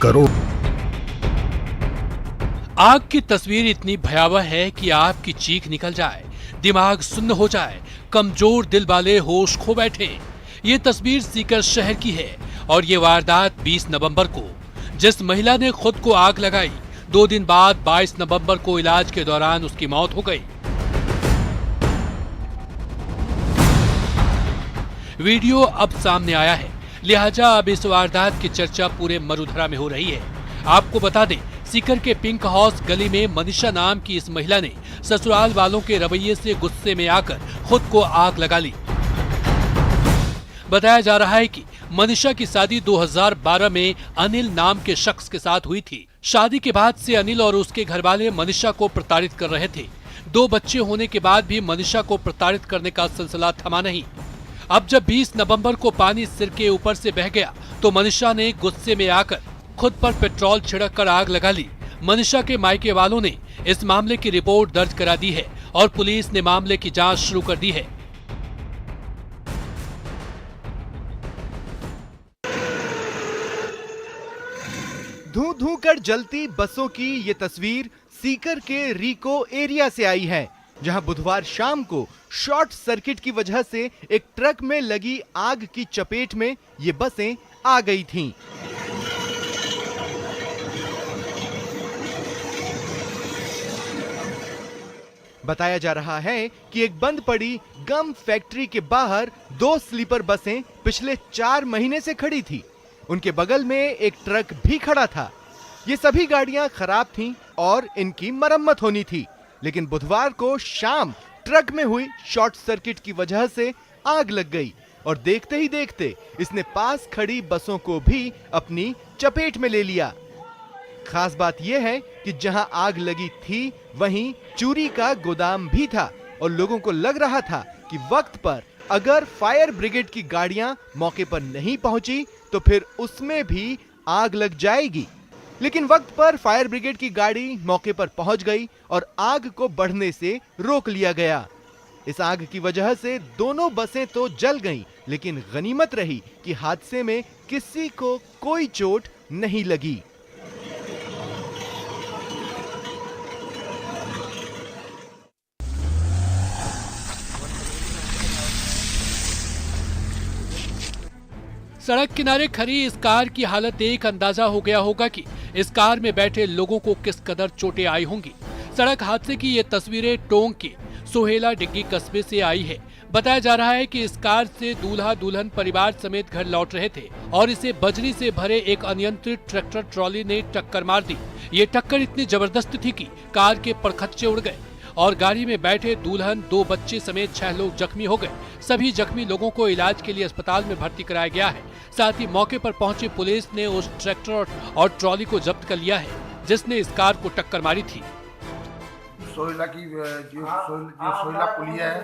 करोड़। आग की तस्वीर इतनी भयावह है कि आपकी चीख निकल जाए, दिमाग सुन्न हो जाए, कमजोर दिल वाले होश खो बैठे। ये तस्वीर सीकर शहर की है और ये वारदात 20 नवंबर को, जिस महिला ने खुद को आग लगाई, 2 दिन बाद 22 नवंबर को इलाज के दौरान उसकी मौत हो गई। वीडियो अब सामने आया है, लिहाजा अब इस वारदात की चर्चा पूरे मरुधरा में हो रही है। आपको बता दें, सीकर के पिंक हाउस गली में मनीषा नाम की इस महिला ने ससुराल वालों के रवैये से गुस्से में आकर खुद को आग लगा ली। बताया जा रहा है कि मनीषा की शादी 2012 में अनिल नाम के शख्स के साथ हुई थी। शादी के बाद से अनिल और उसके घरवाले मनीषा को प्रताड़ित कर रहे थे। 2 बच्चे होने के बाद भी मनीषा को प्रताड़ित करने का सिलसिला थमा नहीं। अब जब 20 नवंबर को पानी सिर के ऊपर से बह गया तो मनीषा ने गुस्से में आकर खुद पर पेट्रोल छिड़क कर आग लगा ली। मनीषा के मायके वालों ने इस मामले की रिपोर्ट दर्ज करा दी है और पुलिस ने मामले की जांच शुरू कर दी है। धू धू कर जलती बसों की ये तस्वीर सीकर के रिको एरिया से आई है, जहां बुधवार शाम को शॉर्ट सर्किट की वजह से एक ट्रक में लगी आग की चपेट में ये बसें आ गई थीं। बताया जा रहा है कि एक बंद पड़ी गम फैक्ट्री के बाहर 2 स्लीपर बसें पिछले 4 महीने से खड़ी थी। उनके बगल में एक ट्रक भी खड़ा था। ये सभी गाड़ियां खराब थीं और इनकी मरम्मत होनी थी, लेकिन बुधवार को शाम ट्रक में हुई शॉर्ट सर्किट की वजह से आग लग गई और देखते ही देखते इसने पास खड़ी बसों को भी अपनी चपेट में ले लिया। खास बात यह है कि जहां आग लगी थी वहीं चूरी का गोदाम भी था और लोगों को लग रहा था कि वक्त पर अगर फायर ब्रिगेड की गाड़ियां मौके पर नहीं पहुंची तो फिर उसमें भी आग लग जाएगी। लेकिन वक्त पर फायर ब्रिगेड की गाड़ी मौके पर पहुंच गई और आग को बढ़ने से रोक लिया गया। इस आग की वजह से दोनों बसें तो जल गईं, लेकिन गनीमत रही कि हादसे में किसी को कोई चोट नहीं लगी। सड़क किनारे खड़ी इस कार की हालत देख अंदाजा हो गया होगा कि इस कार में बैठे लोगों को किस कदर चोटें आई होंगी। सड़क हादसे की ये तस्वीरें टोंक के सोहेला डिग्गी कस्बे से आई है। बताया जा रहा है कि इस कार से दूल्हा दुल्हन परिवार समेत घर लौट रहे थे और इसे बजरी से भरे एक अनियंत्रित ट्रैक्टर ट्रॉली ने टक्कर मार दी। ये टक्कर इतनी जबरदस्त थी कि कार के परखच्चे उड़ गए और गाड़ी में बैठे दुल्हन, 2 बच्चे समेत 6 लोग जख्मी हो गए। सभी जख्मी लोगों को इलाज के लिए अस्पताल में भर्ती कराया गया है। साथ ही मौके पर पहुंची पुलिस ने उस ट्रैक्टर और ट्रॉली को जब्त कर लिया है जिसने इस कार को टक्कर मारी थी। सोहेला की जो सोहेला पुलिया है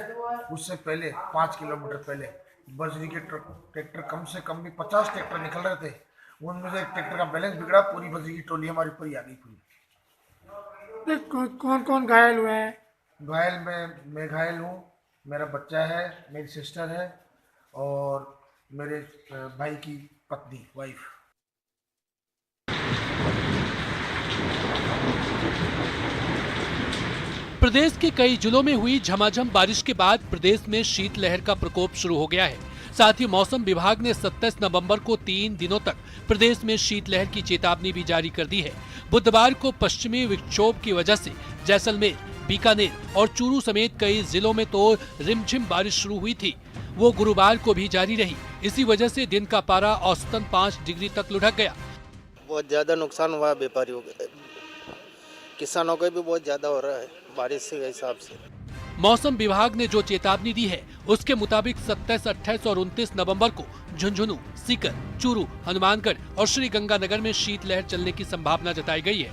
उससे पहले 5 किलोमीटर पहले बजरी के ट्रैक्टर कम से कम भी 50 ट्रैक्टर निकल रहे थे। उनमें से एक ट्रैक्टर का बैलेंस बिगड़ा, पूरी बजरी की टोली हमारी ऊपर ही आ गई पूरी। कौन कौन घायल हुए हैं? घायल मैं घायल हूँ, मेरा बच्चा है, मेरी सिस्टर है और मेरे भाई की पत्नी, वाइफ। प्रदेश के कई जिलों में हुई झमाझम बारिश के बाद प्रदेश में शीतलहर का प्रकोप शुरू हो गया है। साथ ही मौसम विभाग ने 27 नवंबर को 3 दिनों तक प्रदेश में शीतलहर की चेतावनी भी जारी कर दी है। बुधवार को पश्चिमी विक्षोभ की वजह से जैसलमेर, बीकानेर और चूरू समेत कई जिलों में तो रिमझिम बारिश शुरू हुई थी, वो गुरुवार को भी जारी रही। इसी वजह से दिन का पारा औसतन 5 डिग्री तक लुढ़क गया। बहुत ज्यादा नुकसान हुआ व्यापारियों को, किसानों को भी बहुत ज्यादा हो रहा है बारिश के हिसाब से। मौसम विभाग ने जो चेतावनी दी है उसके मुताबिक 27, 28 और 29 नवंबर को झुंझुनू, सीकर, चूरू, हनुमानगढ़ और श्रीगंगानगर में शीतलहर चलने की संभावना जताई गई है।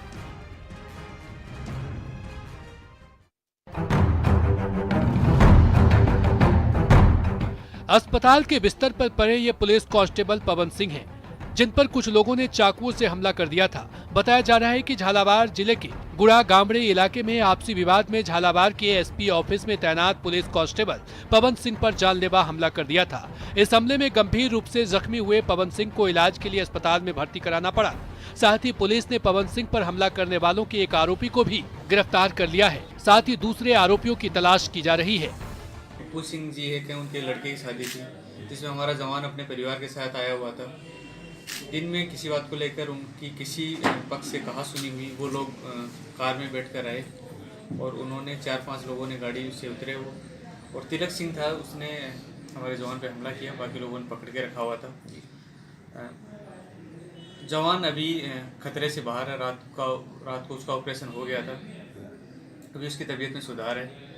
अस्पताल के बिस्तर पर पड़े ये पुलिस कांस्टेबल पवन सिंह हैं। जिन पर कुछ लोगों ने चाकुओं से हमला कर दिया था। बताया जा रहा है कि झालावाड़ जिले के गुड़ा गामड़े इलाके में आपसी विवाद में झालावाड़ के एसपी ऑफिस में तैनात पुलिस कांस्टेबल पवन सिंह पर जानलेवा हमला कर दिया था। इस हमले में गंभीर रूप से जख्मी हुए पवन सिंह को इलाज के लिए अस्पताल में भर्ती कराना पड़ा। साथ ही पुलिस ने पवन सिंह पर हमला करने वालों के एक आरोपी को भी गिरफ्तार कर लिया है। साथ ही दूसरे आरोपियों की तलाश की जा रही है। टिप्पू सिंह जी है कि उनके लड़के की शादी थी, जिसमें हमारा जवान अपने परिवार के साथ आया हुआ था। दिन में किसी बात को लेकर उनकी किसी पक्ष से कहा सुनी हुई, वो लोग कार में बैठकर आए और उन्होंने 4-5 लोगों ने गाड़ी से उतरे वो, और तिलक सिंह था, उसने हमारे जवान पे हमला किया। बाकी लोगों ने पकड़ के रखा हुआ था। जवान अभी खतरे से बाहर है। रात को उसका ऑपरेशन हो गया था, अभी उसकी तबीयत में सुधार है।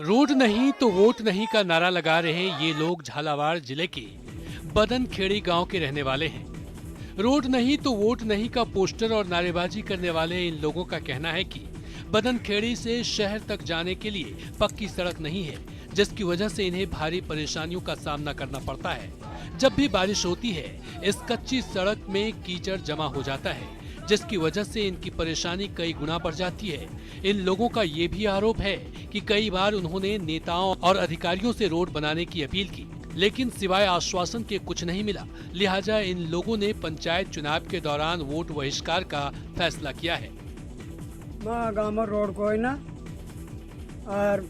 रोड नहीं तो वोट नहीं का नारा लगा रहे ये लोग झालावाड़ जिले के बदनखेड़ी गांव के रहने वाले हैं। रोड नहीं तो वोट नहीं का पोस्टर और नारेबाजी करने वाले इन लोगों का कहना है कि बदनखेड़ी से शहर तक जाने के लिए पक्की सड़क नहीं है, जिसकी वजह से इन्हें भारी परेशानियों का सामना करना पड़ता है। जब भी बारिश होती है, इस कच्ची सड़क में कीचड़ जमा हो जाता है, जिसकी वजह से इनकी परेशानी कई गुना बढ़ जाती है। इन लोगों का ये भी आरोप है कि कई बार उन्होंने नेताओं और अधिकारियों से रोड बनाने की अपील की, लेकिन सिवाय आश्वासन के कुछ नहीं मिला। लिहाजा इन लोगों ने पंचायत चुनाव के दौरान वोट बहिष्कार का फैसला किया है। गाँव में रोड कोई ना और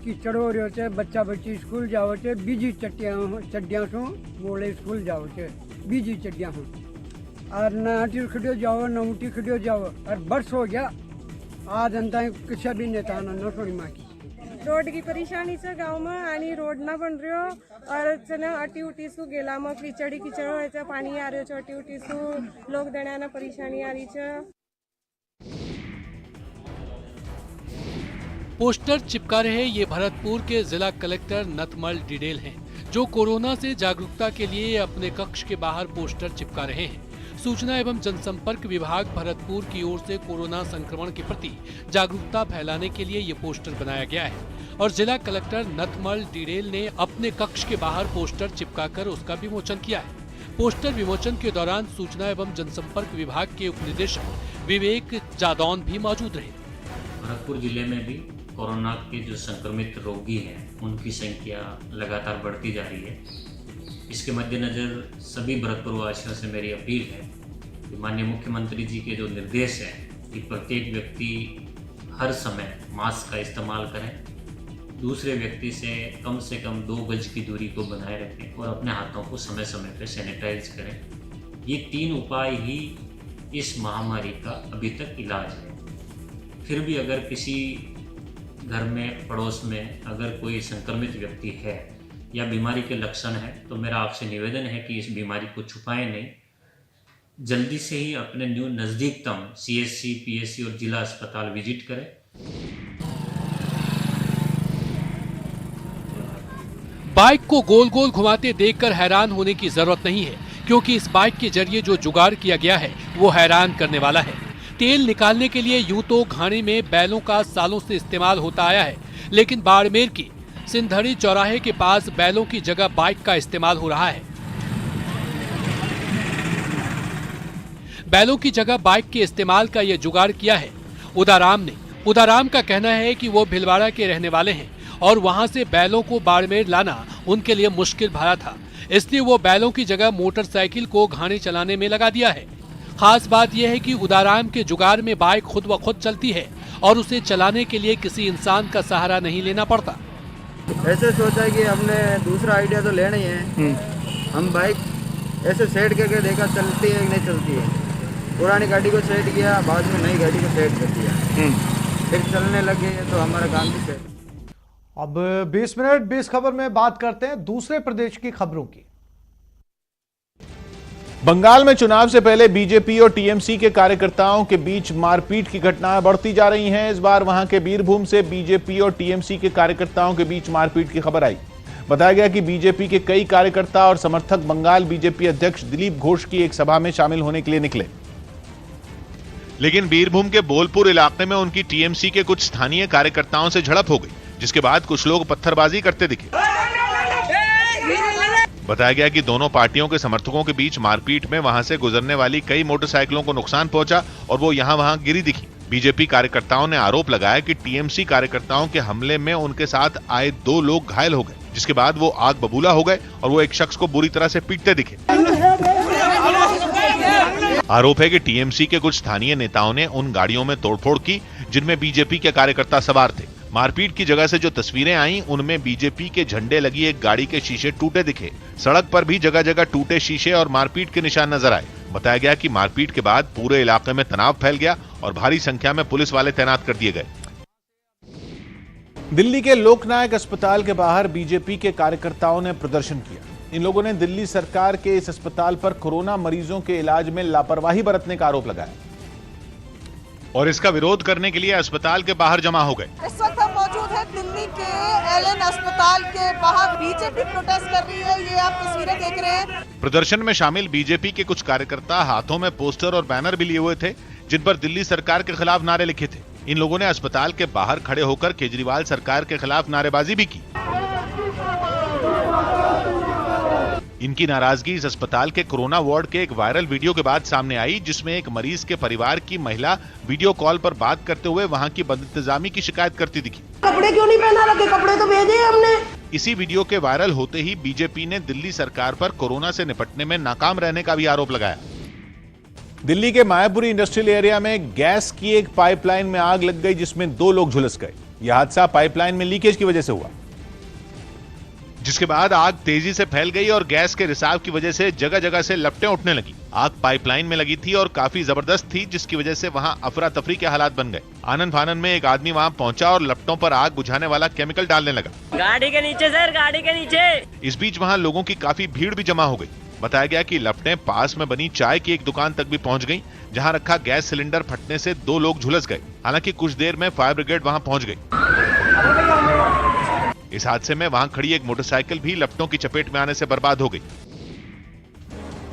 कीचड़ हो रहे थे, बच्चा बच्ची स्कूल जाओ थे, बीजी चड्डिया सो बोले स्कूल जाओ थे, बीजी चड्डिया हूँ और न हटी खड़ियो जाओ न उठी खड़ियो जाओ, और बरस हो गया आज अंत किसी भी नेता न थोड़ी माँ की रोड की परेशानी से गांव में आनी रोड ना बन रही हो और चने अटी उटी सु गेला में कीचड़ी कीचड़ हो पानी आ रहे अटी उटी सु लोग देना ना परेशानी आ रही है। पोस्टर चिपका रहे ये भरतपुर के जिला कलेक्टर नथमल डिडेल हैं, जो कोरोना से जागरूकता के लिए अपने कक्ष के बाहर पोस्टर चिपका रहे हैं। सूचना एवं जनसंपर्क विभाग भरतपुर की ओर से कोरोना संक्रमण के प्रति जागरूकता फैलाने के लिए ये पोस्टर बनाया गया है और जिला कलेक्टर नथमल डिडेल ने अपने कक्ष के बाहर पोस्टर चिपकाकर उसका विमोचन किया है। पोस्टर विमोचन के दौरान सूचना एवं जनसंपर्क विभाग के उपनिदेशक विवेक जादौन भी मौजूद रहे। भरतपुर जिले में भी कोरोना के जो संक्रमित रोगी हैं उनकी संख्या लगातार बढ़ती जा रही है। इसके मद्देनज़र सभी भरतपुर वासियों से मेरी अपील है कि माननीय मुख्यमंत्री जी के जो निर्देश हैं कि प्रत्येक व्यक्ति हर समय मास्क का इस्तेमाल करें, दूसरे व्यक्ति से कम 2 गज की दूरी को बनाए रखें और अपने हाथों को समय समय पर सैनिटाइज करें। ये 3 उपाय ही इस महामारी का अभी तक इलाज है। फिर भी अगर किसी घर में पड़ोस में अगर कोई संक्रमित व्यक्ति है या बीमारी के लक्षण है तो मेरा आपसे निवेदन है कि इस बीमारी को छुपाएं नहीं, जल्दी से ही अपने नज़दीकतम CSC, PSC और जिला अस्पताल विजिट करें। बाइक को गोल गोल घुमाते देखकर हैरान होने की जरूरत नहीं है, क्योंकि इस बाइक के जरिए जो जुगाड़ किया गया है वो हैरान करने वाला है। तेल निकालने के लिए यूं तो घानी में बैलों का सालों से इस्तेमाल होता आया है, लेकिन बाड़मेर की सिंधड़ी चौराहे के पास बैलों की जगह बाइक का इस्तेमाल हो रहा है। बैलों की जगह बाइक के इस्तेमाल का ये जुगाड़ किया है उदाराम ने। उदाराम का कहना है कि वो भिलवाड़ा के रहने वाले हैं और वहां से बैलों को बाड़मेर लाना उनके लिए मुश्किल भरा था, इसलिए वो बैलों की जगह मोटरसाइकिल को घानी चलाने में लगा दिया है। खास बात यह है कि उदाराम के जुगाड़ में बाइक खुद ब खुद चलती है और उसे चलाने के लिए किसी इंसान का सहारा नहीं लेना पड़ता। ऐसे सोचा कि हमने दूसरा आइडिया तो लेना ही है, हम बाइक ऐसे सेट करके देखा चलती है कि नहीं चलती है। पुरानी गाड़ी को सेट किया, बाद में नई गाड़ी को सेट कर दिया, फिर चलने लगे तो हमारा काम भी सेट। अब 20 मिनट 20 खबर में बात करते हैं दूसरे प्रदेश की खबरों की। बंगाल में चुनाव से पहले बीजेपी और टीएमसी के कार्यकर्ताओं के बीच मारपीट की घटनाएं बढ़ती जा रही हैं। इस बार वहां के बीरभूम से बीजेपी और टीएमसी के कार्यकर्ताओं के बीच मारपीट की खबर आई। बताया गया कि बीजेपी के कई कार्यकर्ता और समर्थक बंगाल बीजेपी अध्यक्ष दिलीप घोष की एक सभा में शामिल होने के लिए निकले। लेकिन बीरभूम के बोलपुर इलाके में उनकी टीएमसी के कुछ स्थानीय कार्यकर्ताओं से झड़प हो गई, जिसके बाद कुछ लोग पत्थरबाजी करते दिखे। बताया गया कि दोनों पार्टियों के समर्थकों के बीच मारपीट में वहां से गुजरने वाली कई मोटरसाइकिलों को नुकसान पहुंचा और वो यहां वहां गिरी दिखी। बीजेपी कार्यकर्ताओं ने आरोप लगाया कि टीएमसी कार्यकर्ताओं के हमले में उनके साथ आए 2 लोग घायल हो गए, जिसके बाद वो आग बबूला हो गए और वो एक शख्स को बुरी तरह से पीटते दिखे। आरोप है कि टीएमसी के कुछ स्थानीय नेताओं ने उन गाड़ियों में तोड़फोड़ की जिनमें बीजेपी के कार्यकर्ता सवार थे। मारपीट की जगह से जो तस्वीरें आईं, उनमें बीजेपी के झंडे लगी एक गाड़ी के शीशे टूटे दिखे। सड़क पर भी जगह जगह टूटे शीशे और मारपीट के निशान नजर आए। बताया गया कि मारपीट के बाद पूरे इलाके में तनाव फैल गया और भारी संख्या में पुलिस वाले तैनात कर दिए गए। दिल्ली के लोकनायक अस्पताल के बाहर बीजेपी के कार्यकर्ताओं ने प्रदर्शन किया। इन लोगों ने दिल्ली सरकार के इस अस्पताल पर कोरोना मरीजों के इलाज में लापरवाही बरतने का आरोप लगाया और इसका विरोध करने के लिए अस्पताल के बाहर जमा हो गए। इस वक्त हम मौजूद हैं दिल्ली के एलएन अस्पताल के बाहर। बीजेपी प्रोटेस्ट कर रही है, ये आप तस्वीरें देख रहे हैं। प्रदर्शन में शामिल बीजेपी के कुछ कार्यकर्ता हाथों में पोस्टर और बैनर भी लिए हुए थे, जिन पर दिल्ली सरकार के खिलाफ नारे लिखे थे। इन लोगों ने अस्पताल के बाहर खड़े होकर केजरीवाल सरकार के खिलाफ नारेबाजी भी की। इनकी नाराजगी इस अस्पताल के कोरोना वार्ड के एक वायरल वीडियो के बाद सामने आई, जिसमें एक मरीज के परिवार की महिला वीडियो कॉल पर बात करते हुए वहां की बदइंतजामी की शिकायत करती दिखी। कपड़े क्यों नहीं पहना रखे? कपड़े तो भेजे हमने। इसी वीडियो के वायरल होते ही बीजेपी ने दिल्ली सरकार पर कोरोना से निपटने में नाकाम रहने का भी आरोप लगाया। दिल्ली के मायापुरी इंडस्ट्रियल एरिया में गैस की एक पाइपलाइन में आग लग गई, जिसमें 2 लोग झुलस गए। यह हादसा पाइपलाइन में लीकेज की वजह से हुआ, जिसके बाद आग तेजी से फैल गई और गैस के रिसाव की वजह से जगह जगह से लपटें उठने लगी। आग पाइपलाइन में लगी थी और काफी जबरदस्त थी, जिसकी वजह से वहां अफरा तफरी के हालात बन गए। आनन फानन में एक आदमी वहां पहुंचा और लपटों पर आग बुझाने वाला केमिकल डालने लगा। गाड़ी के नीचे सर, गाड़ी के नीचे। इस बीच वहां लोगों की काफी भीड़ भी जमा हो गई। बताया गया कि लपटें पास में बनी चाय की एक दुकान तक भी पहुंच गई, जहां रखा गैस सिलेंडर फटने से 2 लोग झुलस गए। हालांकि कुछ देर में फायर ब्रिगेड वहां पहुंच गई। इस हादसे में वहां खड़ी एक मोटरसाइकिल भी लपटों की चपेट में आने से बर्बाद हो गई।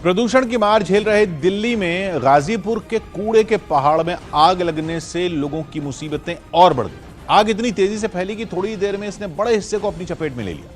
प्रदूषण की मार झेल रहे दिल्ली में गाजीपुर के कूड़े के पहाड़ में आग लगने से लोगों की मुसीबतें और बढ़ गई। आग इतनी तेजी से फैली कि थोड़ी देर में इसने बड़े हिस्से को अपनी चपेट में ले लिया,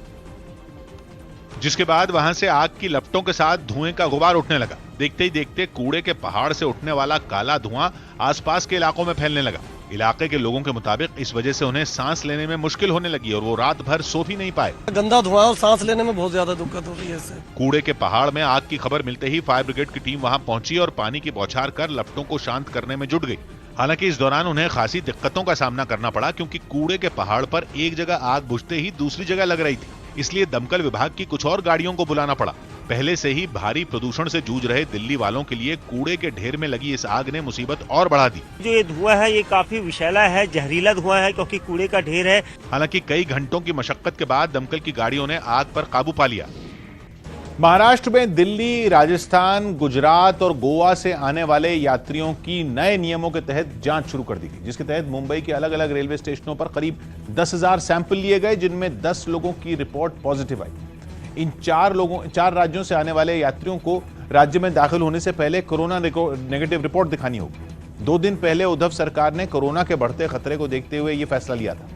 जिसके बाद वहां से आग की लपटों के साथ धुएं का गुबार उठने लगा। देखते ही देखते कूड़े के पहाड़ से उठने वाला काला धुआं आसपास के इलाकों में फैलने लगा। इलाके के लोगों के मुताबिक इस वजह से उन्हें सांस लेने में मुश्किल होने लगी और वो रात भर सो भी नहीं पाए। गंदा धुआं और सांस लेने में बहुत ज्यादा दिक्कत हो रही है इससे। कूड़े के पहाड़ में आग की खबर मिलते ही फायर ब्रिगेड की टीम वहां पहुंची और पानी की बौछार कर लपटों को शांत करने में जुट गई। हालांकि इस दौरान उन्हें खासी दिक्कतों का सामना करना पड़ा, क्योंकि कूड़े के पहाड़ पर एक जगह आग बुझते ही दूसरी जगह लग रही थी। इसलिए दमकल विभाग की कुछ और गाड़ियों को बुलाना पड़ा। पहले से ही भारी प्रदूषण से जूझ रहे दिल्ली वालों के लिए कूड़े के ढेर में लगी इस आग ने मुसीबत और बढ़ा दी। जो ये धुआं है ये काफी विषैला है, जहरीला धुआं है, क्योंकि कूड़े का ढेर है। हालांकि कई घंटों की मशक्कत के बाद दमकल की गाड़ियों ने आग पर काबू पा लिया। महाराष्ट्र में दिल्ली, राजस्थान, गुजरात और गोवा से आने वाले यात्रियों की नए नियमों के तहत जांच शुरू कर दी गई, जिसके तहत मुंबई के अलग अलग रेलवे स्टेशनों पर करीब 10,000 सैंपल लिए गए, जिनमें 10 लोगों की रिपोर्ट पॉजिटिव आई। इन 4 राज्यों से आने वाले यात्रियों को राज्य में दाखिल होने से पहले कोरोना नेगेटिव रिपोर्ट दिखानी होगी। 2 दिन पहले उद्धव सरकार ने कोरोना के बढ़ते खतरे को देखते हुए यह फैसला लिया था,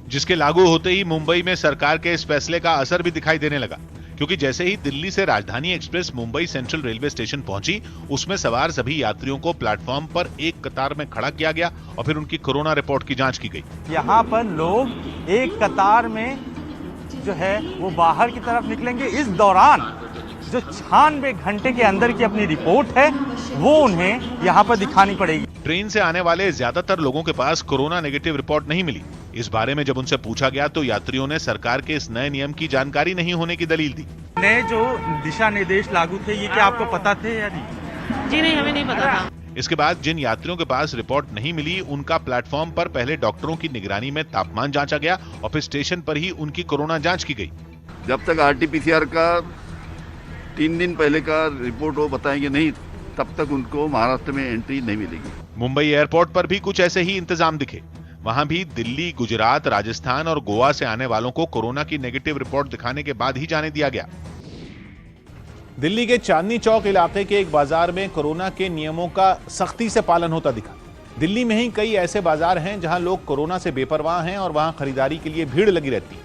जिसके लागू होते ही मुंबई में सरकार के इस फैसले का असर भी दिखाई देने लगा, क्योंकि जैसे ही दिल्ली से राजधानी express Mumbai central railway station पहुंची, उसमें सवार सभी यात्रियों को प्लेटफॉर्म पर एक कतार में खड़ा किया गया और फिर उनकी कोरोना रिपोर्ट की जांच की गई। यहाँ पर लोग एक कतार में जो है वो बाहर की तरफ निकलेंगे। इस दौरान जो 96 घंटे के अंदर की अपनी रिपोर्ट है वो उन्हें यहाँ पर दिखानी पड़ेगी। ट्रेन से आने वाले ज्यादातर लोगों के पास कोरोना नेगेटिव रिपोर्ट नहीं मिली। इस बारे में जब उनसे पूछा गया तो यात्रियों ने सरकार के इस नए नियम की जानकारी नहीं होने की दलील दी। नए जो दिशा निर्देश लागू थे, ये क्या आपको पता थे या नहीं? जी नहीं, हमें नहीं पता था। इसके बाद जिन यात्रियों के पास रिपोर्ट नहीं मिली, उनका प्लेटफॉर्म पर पहले डॉक्टरों की निगरानी में तापमान जांचा गया और फिर स्टेशन पर ही उनकी कोरोना जांच की गई। जब तक RT-PCR का 3 दिन पहले का रिपोर्ट वो बताएंगे नहीं, तब तक उनको महाराष्ट्र में एंट्री नहीं मिलेगी। मुंबई एयरपोर्ट पर भी कुछ ऐसे ही इंतजाम दिखे। वहां भी दिल्ली, गुजरात, राजस्थान और गोवा से आने वालों को कोरोना की नेगेटिव रिपोर्ट दिखाने के बाद ही जाने दिया गया। दिल्ली के चांदनी चौक इलाके के एक बाजार में कोरोना के नियमों का सख्ती से पालन होता दिखा। दिल्ली में ही कई ऐसे बाजार हैं जहां लोग कोरोना से बेपरवाह हैं और वहां खरीदारी के लिए भीड़ लगी रहती है।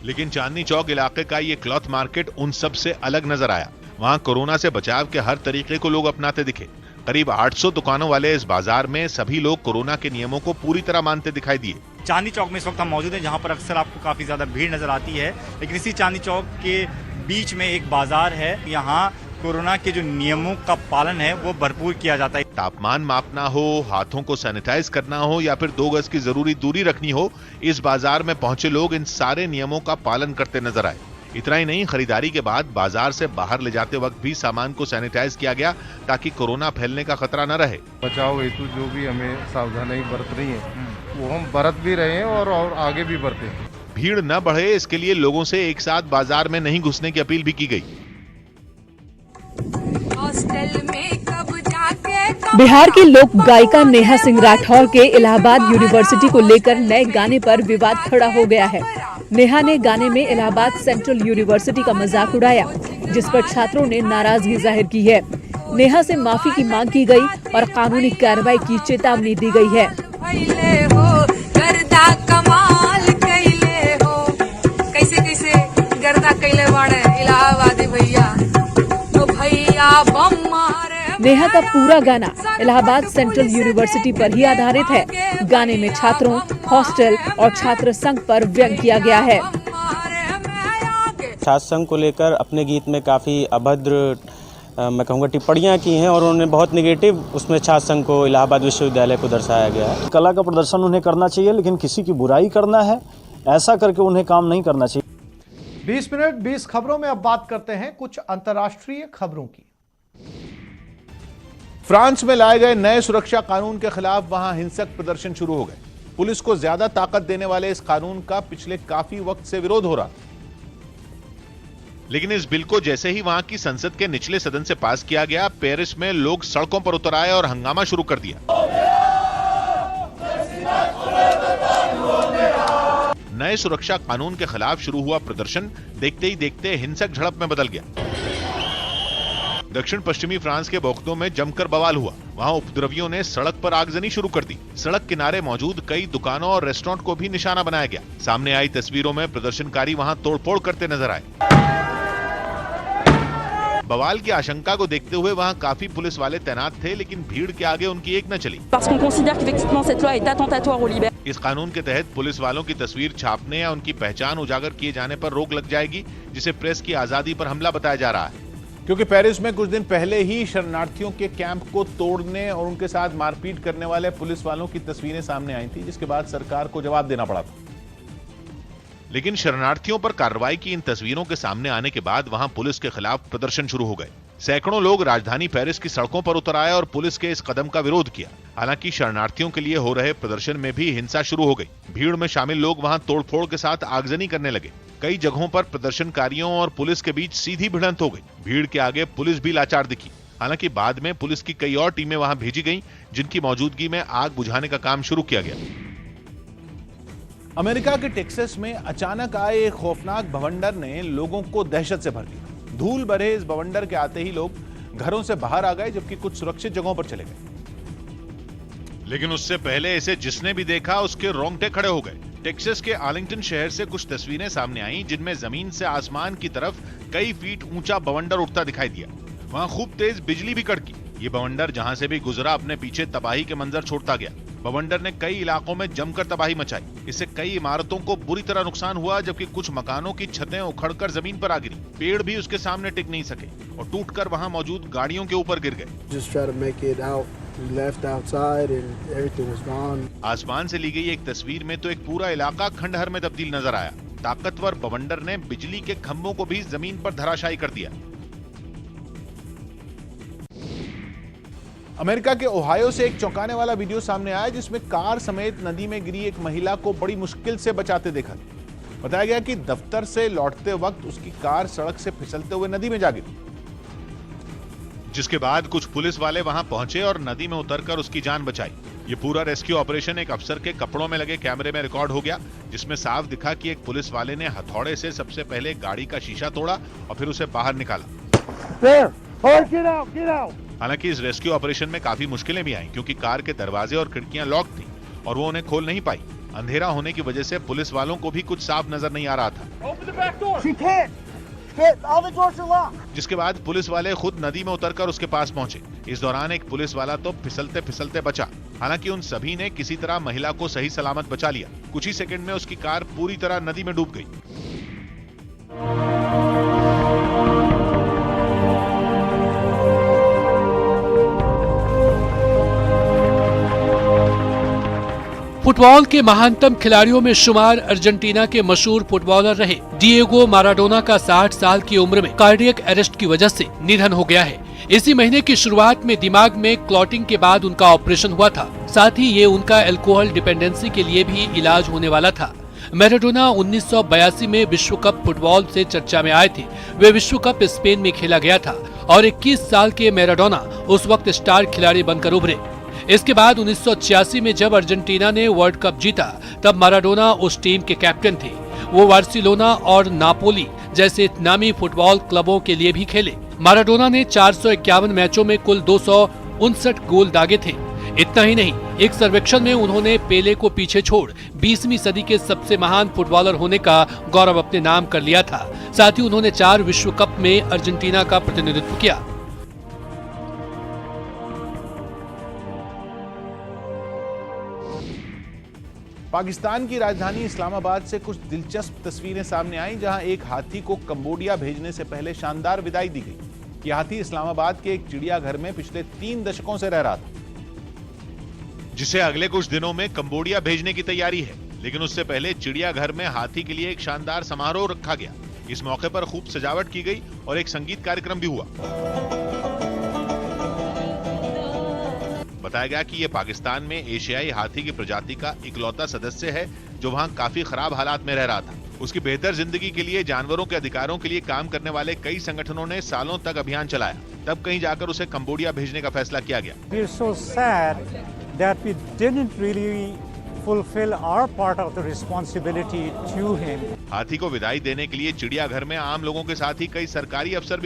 लेकिन चांदनी चौक इलाके का ये क्लॉथ मार्केट उन सब से अलग नजर आया। वहां कोरोना से बचाव के हर तरीके को लोग अपनाते दिखे। करीब 800 दुकानों वाले इस बाजार में सभी लोग कोरोना के नियमों को पूरी तरह मानते दिखाई दिए। चांदनी चौक में इस वक्त हम मौजूद हैं, जहां पर अक्सर आपको काफी ज्यादा भीड़ नजर आती है, लेकिन इसी चांदनी चौक के बीच में एक बाजार है। यहाँ कोरोना के जो नियमों का पालन है वो भरपूर किया जाता है। तापमान मापना हो, हाथों को सैनिटाइज करना हो या फिर 2 गज की जरूरी दूरी रखनी हो, इस बाजार में पहुंचे लोग इन सारे नियमों का पालन करते नजर आए। इतना ही नहीं, खरीदारी के बाद बाजार से बाहर ले जाते वक्त भी सामान को सैनिटाइज किया गया ताकि कोरोना फैलने का खतरा न रहे। बचाव हेतु जो भी हमें सावधानी बरत रही है वो हम बरत भी रहे हैं और आगे भी बरते हैं। भीड़ न बढ़े इसके लिए लोगों से एक साथ बाजार में नहीं घुसने की अपील भी की गई। बिहार की लोक गायिका नेहा सिंह राठौर के इलाहाबाद यूनिवर्सिटी को लेकर नए गाने पर विवाद खड़ा हो गया है। नेहा ने गाने में इलाहाबाद सेंट्रल यूनिवर्सिटी का मजाक उड़ाया, जिस पर छात्रों ने नाराजगी जाहिर की है। नेहा से माफी की मांग की गई और कानूनी कार्रवाई की चेतावनी दी गई है। नेहा का पूरा गाना इलाहाबाद सेंट्रल यूनिवर्सिटी पर ही आधारित है। गाने में छात्रों, हॉस्टल और छात्र संघ पर व्यंग किया गया है। छात्र संघ को लेकर अपने गीत में काफी अभद्र मैं कहूँगा टिप्पणियां की हैं और उन्होंने बहुत निगेटिव उसमें छात्र संघ को, इलाहाबाद विश्वविद्यालय को दर्शाया गया है। कला का प्रदर्शन उन्हें करना चाहिए, लेकिन किसी की बुराई करना है ऐसा करके उन्हें काम नहीं करना चाहिए। 20 मिनट 20 खबरों में अब बात करते हैं कुछ अंतर्राष्ट्रीय खबरों की। फ्रांस में लाए गए नए सुरक्षा कानून के खिलाफ वहां हिंसक प्रदर्शन शुरू हो गए। पुलिस को ज्यादा ताकत देने वाले इस कानून का पिछले काफी वक्त से विरोध हो रहा, लेकिन इस बिल को जैसे ही वहां की संसद के निचले सदन से पास किया गया, पेरिस में लोग सड़कों पर उतर आए और हंगामा शुरू कर दिया। नए सुरक्षा कानून के खिलाफ शुरू हुआ प्रदर्शन देखते ही देखते हिंसक झड़प में बदल गया। दक्षिण पश्चिमी फ्रांस के बोक्तो में जमकर बवाल हुआ। वहां उपद्रवियों ने सड़क पर आगजनी शुरू कर दी। सड़क किनारे मौजूद कई दुकानों और रेस्टोरेंट को भी निशाना बनाया गया। सामने आई तस्वीरों में प्रदर्शनकारी वहां तोड़फोड़ करते नजर आए। बवाल की आशंका को देखते हुए वहां काफी पुलिस वाले तैनात थे, लेकिन भीड़ के आगे उनकी एक न चली। इस कानून के तहत पुलिस वालों की तस्वीर छापने या उनकी पहचान उजागर किए जाने पर रोक लग जाएगी, जिसे प्रेस की आजादी पर हमला बताया जा रहा है। क्योंकि पेरिस में कुछ दिन पहले ही शरणार्थियों के कैंप को तोड़ने और उनके साथ मारपीट करने वाले पुलिस वालों की तस्वीरें सामने आई थी, जिसके बाद सरकार को जवाब देना पड़ा था। लेकिन शरणार्थियों पर कार्रवाई की इन तस्वीरों के सामने आने के बाद वहां पुलिस के खिलाफ प्रदर्शन शुरू हो गए। सैकड़ों लोग राजधानी पेरिस की सड़कों पर उतर आए और पुलिस के इस कदम का विरोध किया। हालांकि शरणार्थियों के लिए हो रहे प्रदर्शन में भी हिंसा शुरू हो गई। भीड़ में शामिल लोग वहां तोड़फोड़ के साथ आगजनी करने लगे। कई जगहों पर प्रदर्शनकारियों और पुलिस के बीच सीधी भिड़ंत हो गई। भीड़ के आगे पुलिस भी लाचार दिखी। हालांकि बाद में पुलिस की कई और टीमें वहां भेजी गईं, जिनकी मौजूदगी में आग बुझाने का काम शुरू किया गया। अमेरिका के टेक्सास में अचानक आए एक खौफनाक बवंडर ने लोगों को दहशत से भर दिया। धूल भरे इस बवंडर के आते ही लोग घरों से बाहर आ गए, जबकि कुछ सुरक्षित जगहों पर चले गए। लेकिन उससे पहले इसे जिसने भी देखा उसके रोंगटे खड़े हो गए। टेक्सास के आर्लिंगटन शहर से कुछ तस्वीरें सामने आईं, जिनमें जमीन से आसमान की तरफ कई फीट ऊंचा बवंडर उठता दिखाई दिया। वहां खूब तेज बिजली भी कड़की। ये बवंडर जहां से भी गुजरा अपने पीछे तबाही के मंजर छोड़ता गया। बवंडर ने कई इलाकों में जमकर तबाही मचाई। इससे कई इमारतों को बुरी तरह नुकसान हुआ, जबकि कुछ मकानों की छतें उखड़कर जमीन पर आ गिरी। पेड़ भी उसके सामने टिक नहीं सके और टूटकर वहां मौजूद गाड़ियों के ऊपर गिर गए। आसमान से ली गई एक तस्वीर में तो एक पूरा इलाका खंडहर में तब्दील नजर आया। ताकतवर बवंडर ने बिजली के खंभों को भी जमीन पर धराशायी कर दिया। अमेरिका के ओहायो से एक चौंकाने वाला वीडियो सामने आया, जिसमें कार समेत नदी में गिरी एक महिला को बड़ी मुश्किल से बचाते देखा। बताया गया कि दफ्तर से लौटते वक्त उसकी कार सड़क से फिसलते हुए नदी में जा गिरी, जिसके बाद कुछ पुलिस वाले वहां पहुंचे और नदी में उतरकर उसकी जान बचाई। ये पूरा रेस्क्यू ऑपरेशन एक अफसर के कपड़ों में लगे कैमरे में रिकॉर्ड हो गया, जिसमें साफ दिखा कि एक पुलिस वाले ने हथौड़े से सबसे पहले गाड़ी का शीशा तोड़ा और फिर उसे बाहर निकाला। हालांकि इस रेस्क्यू ऑपरेशन में काफी मुश्किलें भी आईं, क्योंकि कार के दरवाजे और खिड़कियां लॉक थी और वो उन्हें खोल नहीं पाई। अंधेरा होने की वजह से पुलिस वालों को भी कुछ साफ नजर नहीं आ रहा था, जिसके बाद पुलिस वाले खुद नदी में उतरकर उसके पास पहुंचे। इस दौरान एक पुलिस वाला तो फिसलते फिसलते बचा। हालांकि उन सभी ने किसी तरह महिला को सही सलामत बचा लिया। कुछ ही सेकंड में उसकी कार पूरी तरह नदी में डूब गई। फुटबॉल के महानतम खिलाड़ियों में शुमार अर्जेंटीना के मशहूर फुटबॉलर रहे डिएगो माराडोना का 60 साल की उम्र में कार्डियक अरेस्ट की वजह से निधन हो गया है। इसी महीने की शुरुआत में दिमाग में क्लॉटिंग के बाद उनका ऑपरेशन हुआ था। साथ ही ये उनका अल्कोहल डिपेंडेंसी के लिए भी इलाज होने वाला था। मैराडोना 1982 में विश्व कप फुटबॉल से चर्चा में आए थे। वे विश्व कप स्पेन में खेला गया था और 21 साल के मैराडोना उस वक्त स्टार खिलाड़ी बनकर उभरे। इसके बाद 1986 में जब अर्जेंटीना ने वर्ल्ड कप जीता, तब माराडोना उस टीम के कैप्टन थे। वो बार्सिलोना और नापोली जैसे नामी फुटबॉल क्लबों के लिए भी खेले। माराडोना ने 451 मैचों में कुल 259 गोल दागे थे। इतना ही नहीं, एक सर्वेक्षण में उन्होंने पेले को पीछे छोड़ 20वीं सदी के सबसे महान फुटबॉलर होने का गौरव अपने नाम कर लिया था। साथ ही उन्होंने 4 विश्व कप में अर्जेंटीना का प्रतिनिधित्व किया। पाकिस्तान की राजधानी इस्लामाबाद से कुछ दिलचस्प तस्वीरें सामने आईं, जहां एक हाथी को कंबोडिया भेजने से पहले शानदार विदाई दी गई। यह हाथी इस्लामाबाद के एक चिड़ियाघर में पिछले 3 दशकों से रह रहा था, जिसे अगले कुछ दिनों में कंबोडिया भेजने की तैयारी है। लेकिन उससे पहले चिड़ियाघर में हाथी के लिए एक शानदार समारोह रखा गया। इस मौके पर खूब सजावट की गई और एक संगीत कार्यक्रम भी हुआ। बताया गया कि यह पाकिस्तान में एशियाई हाथी की प्रजाति का इकलौता सदस्य है जो वहां काफी खराब हालात में रह रहा था। उसकी बेहतर जिंदगी के लिए जानवरों के अधिकारों के लिए काम करने वाले कई संगठनों ने सालों तक अभियान चलाया। तब कहीं जाकर उसे कंबोडिया भेजने का फैसला किया गया। We are so sad that we didn't really fulfill our part of the responsibility to him. हाथी को विदाई देने के लिए चिड़ियाघर में आम लोगों के साथ ही कई सरकारी अफसर भी